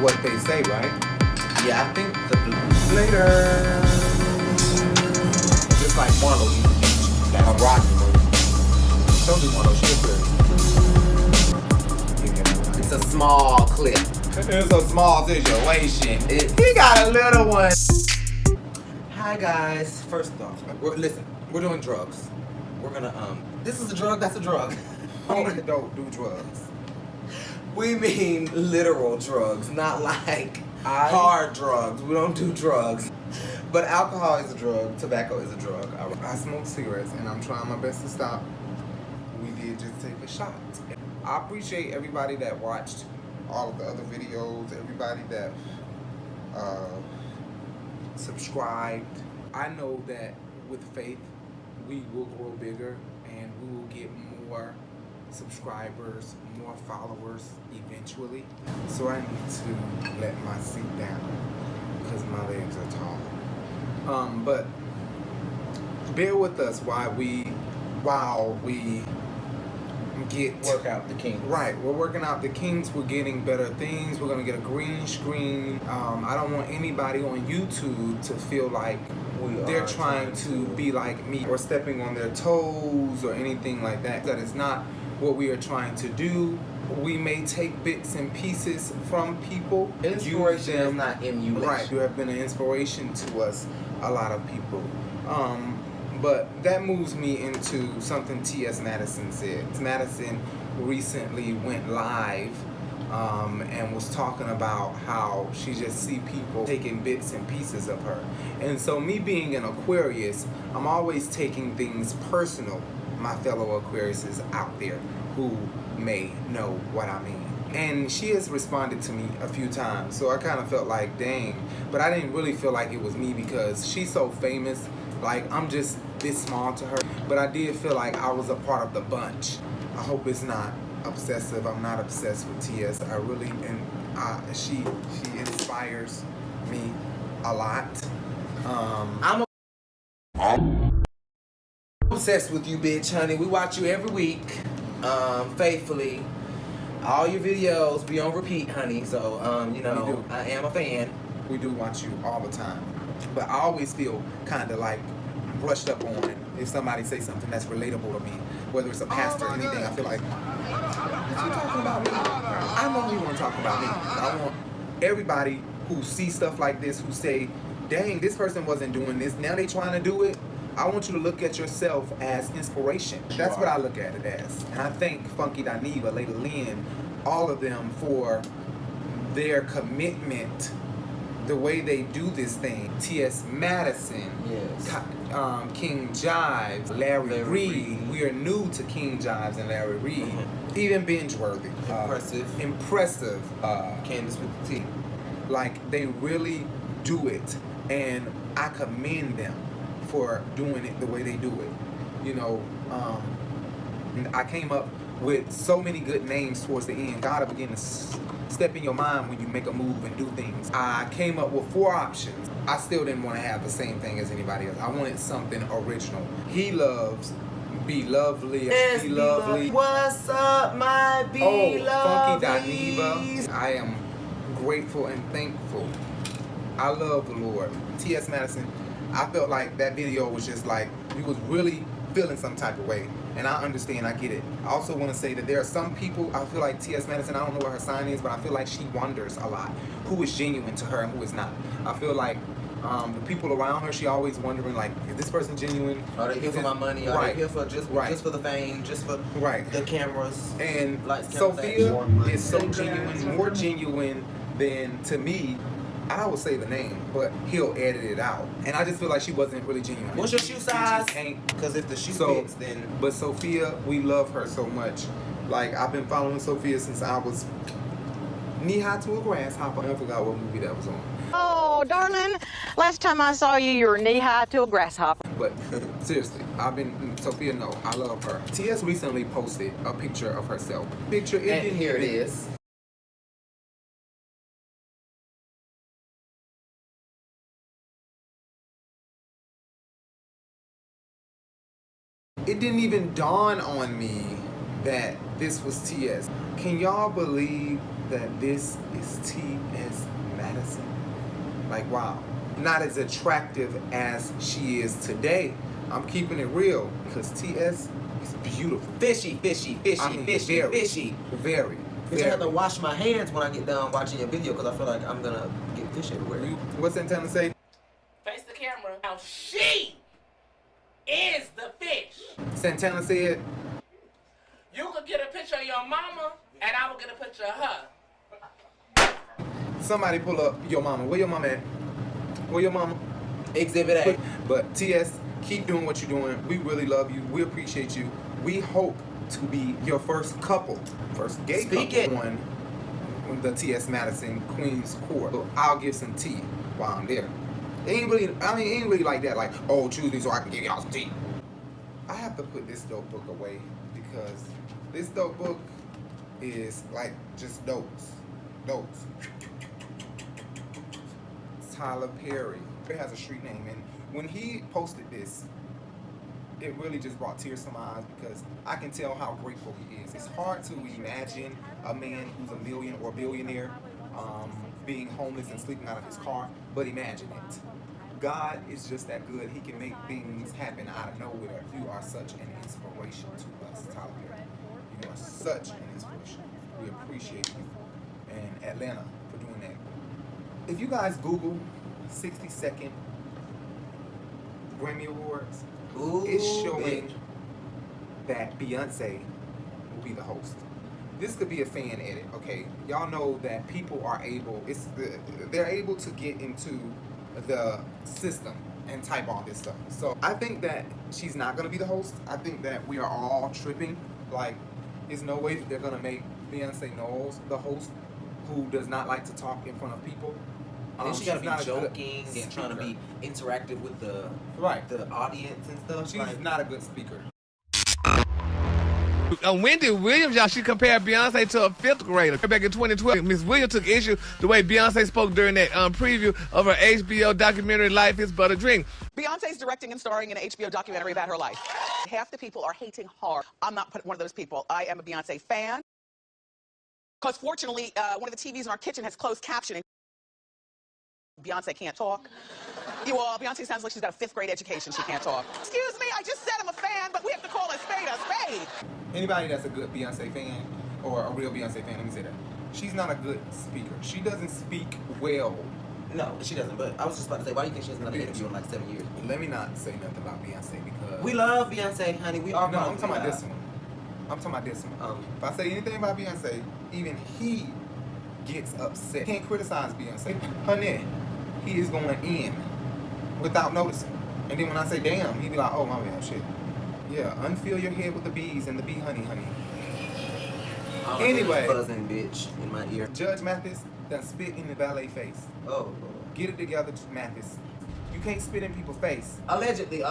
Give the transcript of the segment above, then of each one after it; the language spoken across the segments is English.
what they say, right? Yeah, I think the later. Just like Marlo used to beach. That's a Rocky movie. Don't do Marlo, she's It's a small clip. It's a small situation. He got a little one. Hi guys. First off, listen, we're doing drugs. We're gonna this is a drug, that's a drug. We don't do drugs. We mean literal drugs, not like hard drugs. We don't do drugs. But alcohol is a drug, tobacco is a drug. I smoke cigarettes and I'm trying my best to stop. We did just take a shot. I appreciate everybody that watched all of the other videos, everybody that subscribed. I know that with faith, we will grow bigger and we will get more subscribers, more followers eventually. So I need to let my seat down because my legs are tall. But bear with us while we work out the kinks. Right, we're working out the kinks. We're getting better things. We're gonna get a green screen. I don't want anybody on YouTube to feel like they're trying to be like me or stepping on their toes or anything like that. That is not what we are trying to do. We may take bits and pieces from people. Inspiration is not emulation. Right, you have been an inspiration to us, a lot of people. But that moves me into something T.S. Madison said. Madison recently went live and was talking about how she just see people taking bits and pieces of her. And so me being an Aquarius, I'm always taking things personal, my fellow Aquariuses out there who may know what I mean. And she has responded to me a few times, so I kind of felt like, dang. But I didn't really feel like it was me because she's so famous. Like, I'm just this small to her. But I did feel like I was a part of the bunch. I hope it's not obsessive. I'm not obsessed with TS. I really, and she inspires me a lot. I'm obsessed with you, bitch, honey. We watch you every week, faithfully. All your videos be on repeat, honey. So, you know, I am a fan. We do watch you all the time. But I always feel kind of like brushed up on if somebody say something that's relatable to me, whether it's a pastor or anything. I feel like, is he talking about me? I know he want to talk about me. I want everybody who see stuff like this, who say, dang, this person wasn't doing this, now they trying to do it. I want you to look at yourself as inspiration. That's what I look at it as. And I thank Funky Dineva, Lady Lynn, all of them for their commitment, the way they do this thing. T.S. Madison, yes. King Jives, Larry Reid. We are new to King Jives and Larry Reid. Even binge-worthy. Impressive. Candace with the T. Like, they really do it. And I commend them for doing it the way they do it. You know, I came up with so many good names towards the end. God will begin to step in your mind when you make a move and do things. I came up with 4 options. I still didn't want to have the same thing as anybody else. I wanted something original. He loves Be Lovely. Yes, Be Lovely. What's up, my Be Funky Dineva. I am grateful and thankful. I love the Lord. T.S. Madison, I felt like that video was just like, he was really feeling some type of way. And I understand, I get it. I also want to say that there are some people, I feel like T.S. Madison, I don't know what her sign is, but I feel like she wonders a lot who is genuine to her and who is not. I feel like the people around her, she always wondering, like, is this person genuine? Are they here for my money? Are they here for just for the fame, just for the cameras? And Sophia is so genuine, more genuine than, to me, I would say the name, but he'll edit it out. And I just feel like she wasn't really genuine. What's your shoe size? Because if the shoe fits, then... But Sophia, we love her so much. Like, I've been following Sophia since I was knee-high to a grasshopper. I forgot what movie that was on. Oh, darling, last time I saw you, you were knee-high to a grasshopper. But seriously, Sophia, no, I love her. T.S. recently posted a picture of herself. And here it is. It didn't even dawn on me that this was T.S. Can y'all believe that this is T.S. Madison. Like, wow. Not as attractive as she is today. I'm keeping it real because T.S. is beautiful. Fishy. Very. Bitch, I have to wash my hands when I get done watching your video because I feel like I'm gonna get fish everywhere. What's Santana say? Face the camera. Now she is the fish. Santana said, You could get a picture of your mama, and I will get a picture of her. somebody pull up your mama. Where your mama at? Where your mama? Exhibit A. But T.S., keep doing what you're doing. We really love you. We appreciate you. We hope to be your first couple, first gay couple on the T.S. Madison Queen's Court. So I'll give some tea while I'm there. It ain't really like that. Like, oh, choose me so I can give y'all some tea. I have to put this dope book away because this dope book is like just dopes. Tyler Perry. It has a street name, and when he posted this, it really just brought tears to my eyes because I can tell how grateful he is. It's hard to imagine a man who's a million or billionaire being homeless and sleeping out of his car, but imagine it. God is just that good. He can make things happen out of nowhere. You are such an inspiration to us, Tyler Perry. You are such an inspiration. We appreciate you and Atlanta for doing that. If you guys Google 60-second Grammy Awards, it's showing that Beyonce will be the host. This could be a fan edit, okay? Y'all know that people are able, they're able to get into the system and type all this stuff. So I think that she's not gonna be the host. I think that we are all tripping. Like, there's no way that they're gonna make Beyonce Knowles the host who does not like to talk in front of people. And she gotta be joking and trying to be interactive with the audience and stuff. She's not a good speaker. Wendy Williams, y'all, she compared Beyonce to a fifth grader. Back in 2012, Miss Williams took issue the way Beyonce spoke during that preview of her HBO documentary, Life is But a Dream. Beyonce's directing and starring in an HBO documentary about her life. Half the people are hating hard. I'm not one of those people. I am a Beyonce fan. Because fortunately, one of the TVs in our kitchen has closed captioning. Beyonce can't talk. Beyonce sounds like she's got a fifth grade education. She can't talk. Excuse me, I just said I'm a fan, but we have to call a spade a spade. Anybody that's a good Beyonce fan, or a real Beyonce fan, let me say that. She's not a good speaker. She doesn't speak well. No, she doesn't, but I was just about to say, why do you think she hasn't done an interview in like 7 years? Let me not say nothing about Beyonce because... We love Beyonce, honey. We are... No, I'm talking about this one. If I say anything about Beyonce, even he gets upset. Can't criticize Beyonce. Honey, he is going in without noticing. And then when I say damn, he be like, oh my bad, shit. Yeah, unfill your head with the bees and the bee honey. Anyway, buzzing bitch in my ear. Judge Mathis done spit in the valet face. Oh. Get it together, Mathis. You can't spit in people's face. Allegedly.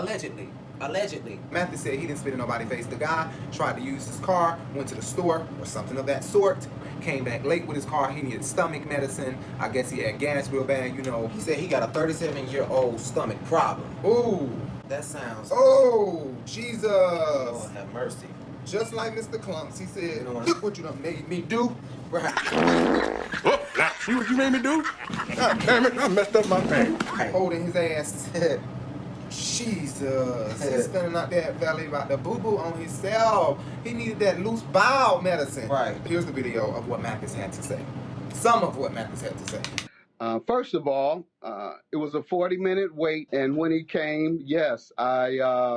Mathis said he didn't spit in nobody's face. The guy tried to use his car, went to the store or something of that sort, came back late with his car. He needed stomach medicine. I guess he had gas real bad, you know. He said he got a 37-year-old stomach problem. Ooh. That sounds... Oh, Jesus. Lord have mercy. Just like Mr. Clumps, he said, look what you done made me do. Right. Oh, now, see what you made me do? God damn it, I messed up my thing. Holding his ass. Jesus. He's standing out there at Valley about the boo-boo on himself. He needed that loose bowel medicine. Right. Here's the video of what Mathis had to say. Some of what Mathis had to say. First of all, it was a 40-minute wait, and when he came, yes, I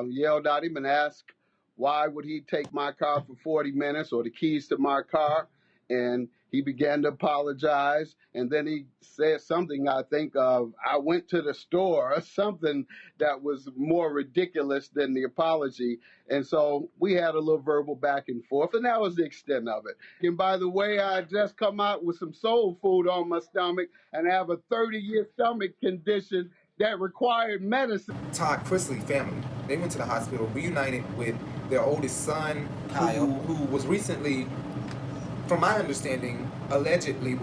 yelled at him and asked why would he take my car for 40 minutes or the keys to my car, and he began to apologize, and then he said something, I think, of, I went to the store, or something that was more ridiculous than the apology, and so we had a little verbal back and forth, and that was the extent of it. And by the way, I just come out with some soul food on my stomach, and I have a 30-year stomach condition that required medicine. Todd Chrisley family, they went to the hospital, reunited with their oldest son, Kyle, who was recently, from my understanding, allegedly,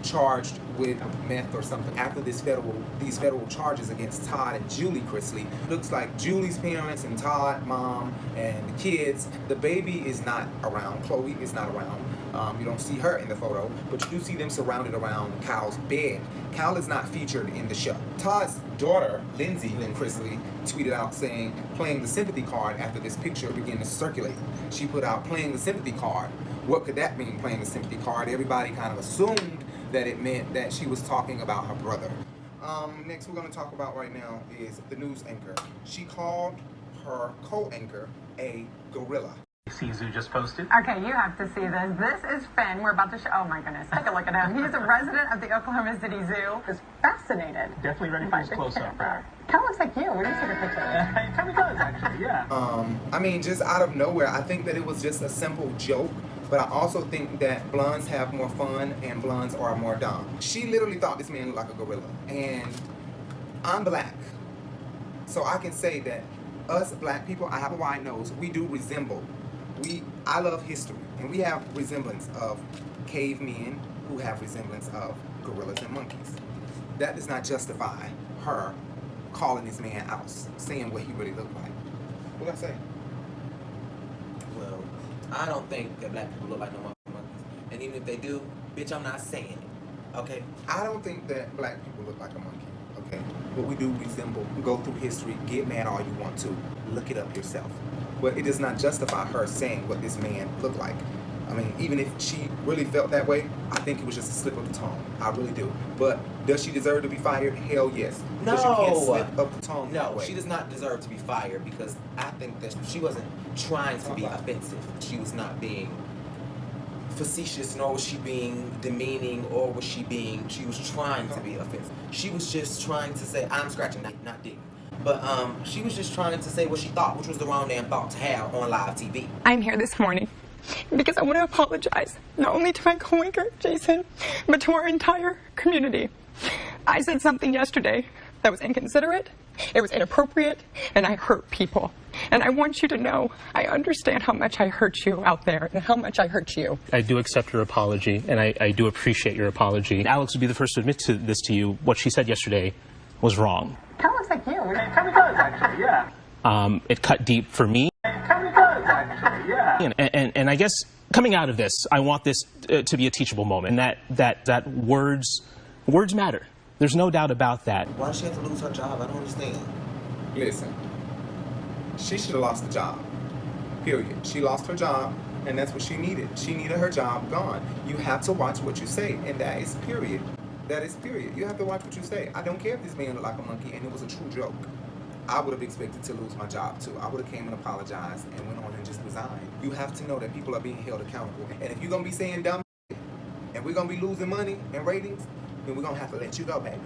charged with meth or something after these federal charges against Todd and Julie Chrisley. Looks like Julie's parents and Todd, mom, and the kids. The baby is not around. Chloe is not around. You don't see her in the photo, but you do see them surrounded around Kyle's bed. Kyle is not featured in the show. Todd's daughter, Lindsay Chrisley, tweeted out saying, playing the sympathy card after this picture began to circulate. She put out, playing the sympathy card. What could that mean, playing the sympathy card? Everybody kind of assumed that it meant that she was talking about her brother. Next we're going to talk about right now is the news anchor. She called her co-anchor a gorilla. Sees who just posted. Okay, you have to see this. This is Finn. We're about to show. Oh my goodness, take a look at him. He's a resident of the Oklahoma City Zoo. Is fascinated. Definitely ready for his close-up. Kind of looks like you. Where do you take a picture? It kind of does, actually. Yeah. I mean, just out of nowhere, I think that it was just a simple joke. But I also think that blondes have more fun and blondes are more dumb. She literally thought this man looked like a gorilla. And I'm black. So I can say that us black people, I have a wide nose, we do resemble. I love history. And we have resemblance of cavemen who have resemblance of gorillas and monkeys. That does not justify her calling this man out, saying what he really looked like. What did I say? Well, I don't think that black people look like no monkeys. And even if they do, bitch, I'm not saying it. Okay? I don't think that black people look like a monkey. Okay? But we do resemble. Go through history. Get mad all you want to. Look it up yourself. But it does not justify her saying what this man looked like. I mean, even if she really felt that way, I think it was just a slip of the tongue. I really do. But does she deserve to be fired? Hell yes. No. Because you can't slip up the tongue that No, way. she does not deserve to be fired because I think that she wasn't trying to be offensive. She was not being facetious, nor was she being demeaning, or was she was trying to be offensive. She was just trying to say, I'm scratching, not digging. But she was just trying to say what she thought, which was the wrong damn thought to have on live TV. I'm here this morning because I want to apologize, not only to my co-anchor, Jason, but to our entire community. I said something yesterday that was inconsiderate, it was inappropriate, and I hurt people. And I want you to know, I understand how much I hurt you out there and how much I hurt you. I do accept your apology, and I do appreciate your apology. Alex would be the first to admit to this to you. What she said yesterday was wrong. Kind of looks like you. It kind of does, actually, yeah. It cut deep for me. It kind of does, actually, yeah. And I guess coming out of this, I want this to be a teachable moment, and that words matter. There's no doubt about that. Why does she have to lose her job? I don't understand. Listen, she should have lost the job. Period. She lost her job, and that's what she needed. She needed her job gone. You have to watch what you say, and that is period. That is period. You have to watch what you say. I don't care if this man looked like a monkey and it was a true joke. I would have expected to lose my job too. I would have came and apologized and went on and just resigned. You have to know that people are being held accountable. And if you're going to be saying dumb shit, and we're going to be losing money and ratings, then we're going to have to let you go, baby.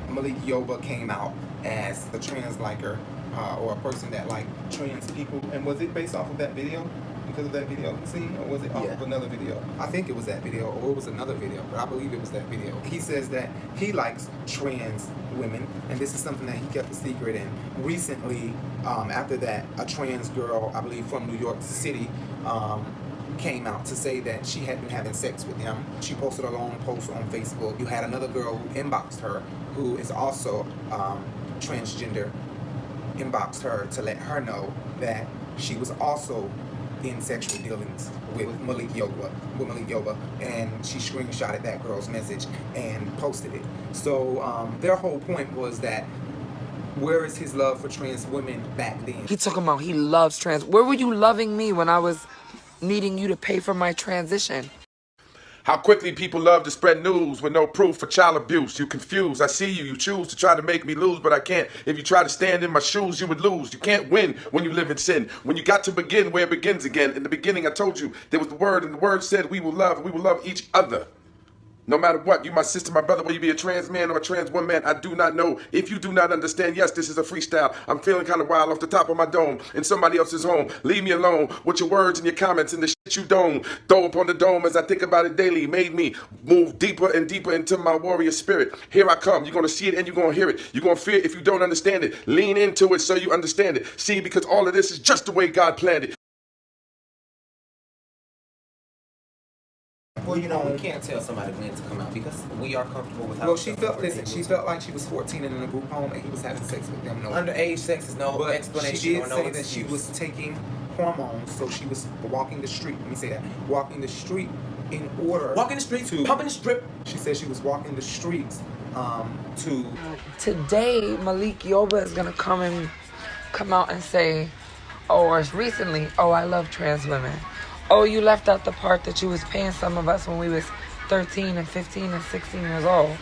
Malik Yoba came out as a trans liker, or a person that liked trans people. And was it based off of that video? Because of that video scene, or was it off of another video? I think it was that video, or it was another video, but I believe it was that video. He says that he likes trans women, and this is something that he kept a secret. And recently, after that, a trans girl, I believe from New York City, came out to say that she had been having sex with him. She posted a long post on Facebook. You had another girl who inboxed her, who is also transgender, inboxed her to let her know that she was also in sexual dealings with Malik Yoba, and she screenshotted that girl's message and posted it. So their whole point was that, where is his love for trans women back then? He talking about he loves trans. Where were you loving me when I was needing you to pay for my transition? How quickly people love to spread news with no proof for child abuse. You confused. I see you. You choose to try to make me lose, but I can't. If you try to stand in my shoes, you would lose. You can't win when you live in sin. When you got to begin where it begins again. In the beginning, I told you there was the word, and the word said we will love, and we will love each other. No matter what, you my sister, my brother, whether you be a trans man or a trans woman, I do not know. If you do not understand, yes, this is a freestyle. I'm feeling kind of wild off the top of my dome in somebody else's home. Leave me alone with your words and your comments and the shit you don't throw upon the dome as I think about it daily. Made me move deeper and deeper into my warrior spirit. Here I come. You're going to see it and you're going to hear it. You're going to fear it if you don't understand it. Lean into it so you understand it. See, because all of this is just the way God planned it. you know, home. we can't tell somebody when to come out because we are comfortable with how. Well, she felt like she was 14 and in a group home, and he was having sex with them. No, underage sex is no explanation. She did or no say excuse. that she was taking hormones, so she was walking the street. Let me say that, walking the street in order. Walking the street, pumping the strip. She said she was walking the streets to. Today, Malik Yoba is gonna come out and say, or recently, oh, I love trans women. Oh, you left out the part that you was paying some of us when we was 13 and 15 and 16 years old. Wow.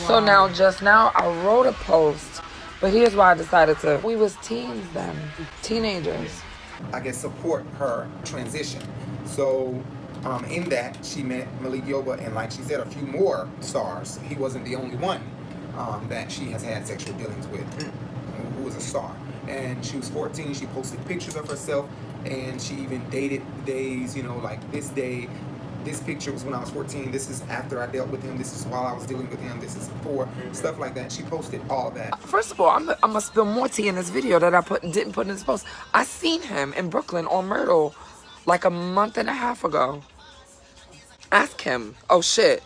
So now, just now, I wrote a post, but here's why I decided to. We was teens then, teenagers. I guess support her transition. So in that, she met Malik Yoba and, like she said, a few more stars. He wasn't the only one that she has had sexual dealings with who was a star. And she was 14, she posted pictures of herself, and she even dated days, you know, like this day, this picture was when I was 14, this is after I dealt with him, this is while I was dealing with him, this is before, stuff like that. She posted all that. First of all, I'm gonna spill more tea in this video that I didn't put in this post. I seen him in Brooklyn on Myrtle like a month and a half ago. Ask him. Oh shit.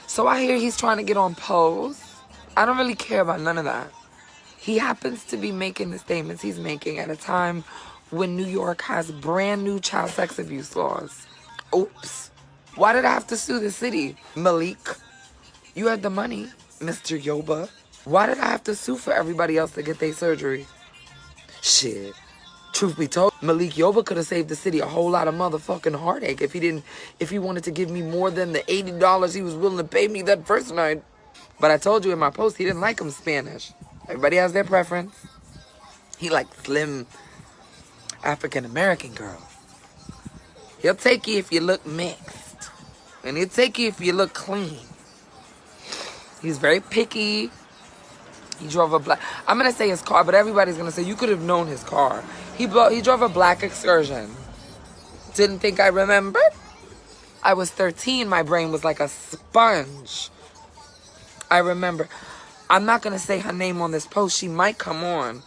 So I hear he's trying to get on Pose. I don't really care about none of that. He happens to be making the statements he's making at a time when New York has brand new child sex abuse laws. Oops. Why did I have to sue the city? Malik, you had the money, Mr. Yoba. Why did I have to sue for everybody else to get their surgery? Shit. Truth be told, Malik Yoba could have saved the city a whole lot of motherfucking heartache if he wanted to give me more than the $80 he was willing to pay me that first night. But I told you in my post, he didn't like him Spanish. Everybody has their preference. He liked slim African-American girls. He'll take you if you look mixed. And he'll take you if you look clean. He's very picky. He drove a black... I'm going to say his car, but everybody's going to say, you could have known his car. He drove a black Excursion. Didn't think I remembered? I was 13. My brain was like a sponge. I remember... I'm not going to say her name on this post. She might come on.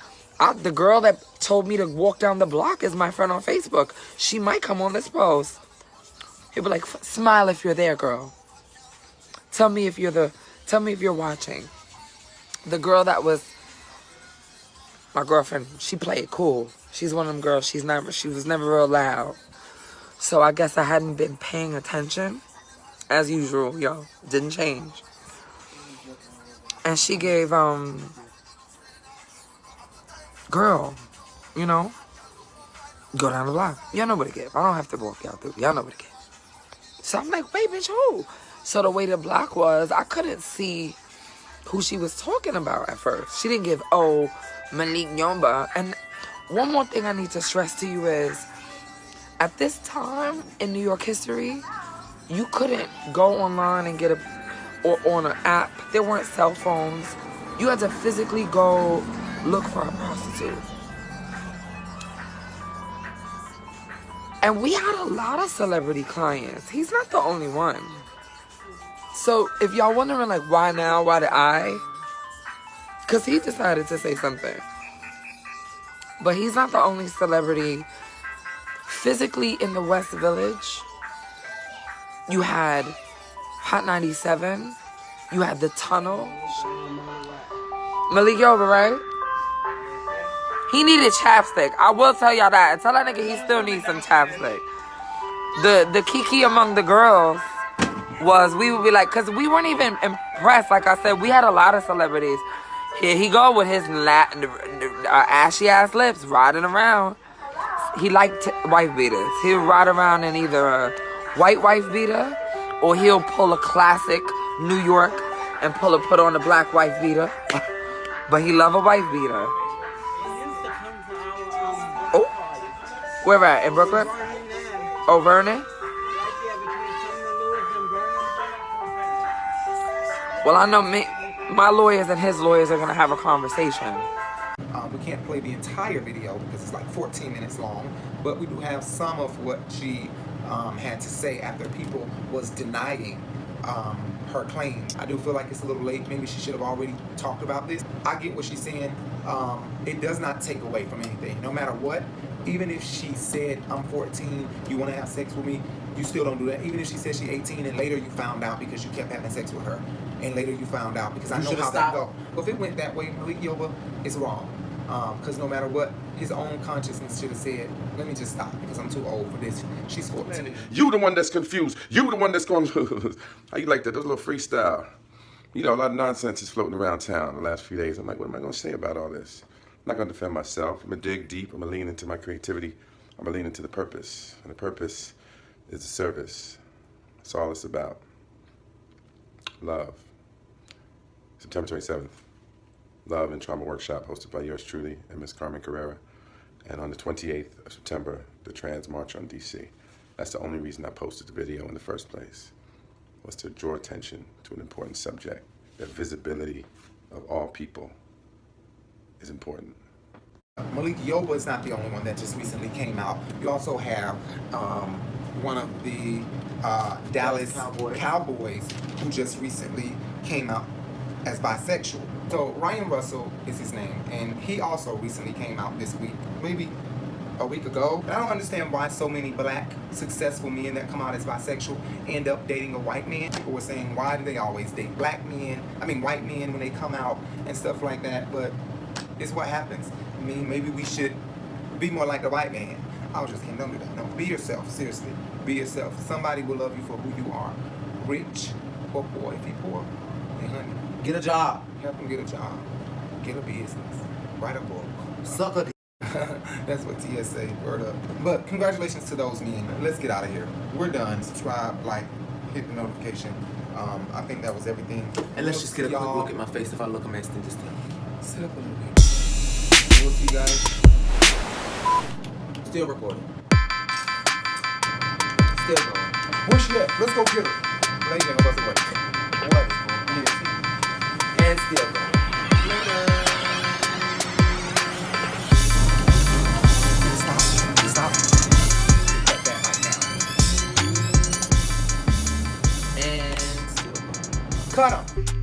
The girl that told me to walk down the block is my friend on Facebook. She might come on this post. He'll be like, smile if you're there, girl. Tell me if you're watching. The girl that was my girlfriend, she played cool. She's one of them girls. She was never real loud. So I guess I hadn't been paying attention. As usual, yo. Didn't change. And she gave, girl, you know, go down the block. Y'all know what to give. I don't have to walk y'all through. Y'all know what to give. So I'm like, wait, bitch, who? So the way the block was, I couldn't see who she was talking about at first. She didn't give, oh, Malik Yoba. And one more thing I need to stress to you is, at this time in New York history, you couldn't go online and get or on an app. There weren't cell phones. You had to physically go look for a prostitute. And we had a lot of celebrity clients. He's not the only one. So if y'all wondering, like, why now? Why did I? Because he decided to say something. But he's not the only celebrity. Physically in the West Village, you had Hot 97. You had the Tunnel. Malik Yoba, right? He needed chapstick. I will tell y'all that. Tell that nigga he still needs some chapstick. The kiki among the girls was, we would be like, because we weren't even impressed. Like I said, we had a lot of celebrities. Here he go with his ashy ass lips riding around. He liked wife beaters. He'll ride around in either a white wife beater, or he'll pull a classic New York and put on a black wife beater. But he love a wife beater. Oh, where at? In Brooklyn? Oh, Vernon? Well, I know my lawyers and his lawyers are gonna have a conversation. We can't play the entire video because it's like 14 minutes long, but we do have some of what she had to say after people was denying her claim. I do feel like it's a little late. Maybe she should have already talked about this. I get what she's saying. It does not take away from anything. No matter what Even if she said, I'm 14, you want to have sex with me, you still don't do that. Even if she said she's 18 and later you found out because you kept having sex with her. And later you found out because I know how that go. But if it went that way, Malik Yoba, it's wrong. Because no matter what his own consciousness should have said, let me just stop because I'm too old for this. She's 14. You the one that's confused. You the one that's going how you like that? Those little freestyle. You know, a lot of nonsense is floating around town the last few days. I'm like, what am I going to say about all this? I'm not going to defend myself. I'm going to dig deep. I'm going to lean into my creativity. I'm going to lean into the purpose. And the purpose is the service. That's all it's about. Love. September 27th. Love and Trauma Workshop hosted by yours truly and Miss Carmen Carrera. And on the 28th of September, the Trans March on DC. That's the only reason I posted the video in the first place, was to draw attention to an important subject. That visibility of all people is important. Malik Yoba is not the only one that just recently came out. You also have one of the Dallas Cowboys who just recently came out as bisexual. So Ryan Russell is his name, and he also recently came out this week, maybe a week ago. I don't understand why so many black successful men that come out as bisexual end up dating a white man. People were saying, why do they always date white men when they come out and stuff like that, but it's what happens. I mean, maybe we should be more like the white man. I was just kidding, don't do that. No, be yourself, seriously. Be yourself. Somebody will love you for who you are. Rich or poor. If you're poor, hey honey, Get a job. help him get a job. Get a business. Write a book. Suck a d. That's what TSA, word up. But congratulations to those men. Let's get out of here. We're done. Subscribe, like, hit the notification. I think that was everything. And let's just get a quick look at my face. If I look a mess, then just tell me. Sit up a little bit. We'll see you guys. Still recording. Still going. Where's she at? Let's go get her. Lady ain't gonna bust away. What? And still going. Stop. Cut that right now. And still going. Cut him.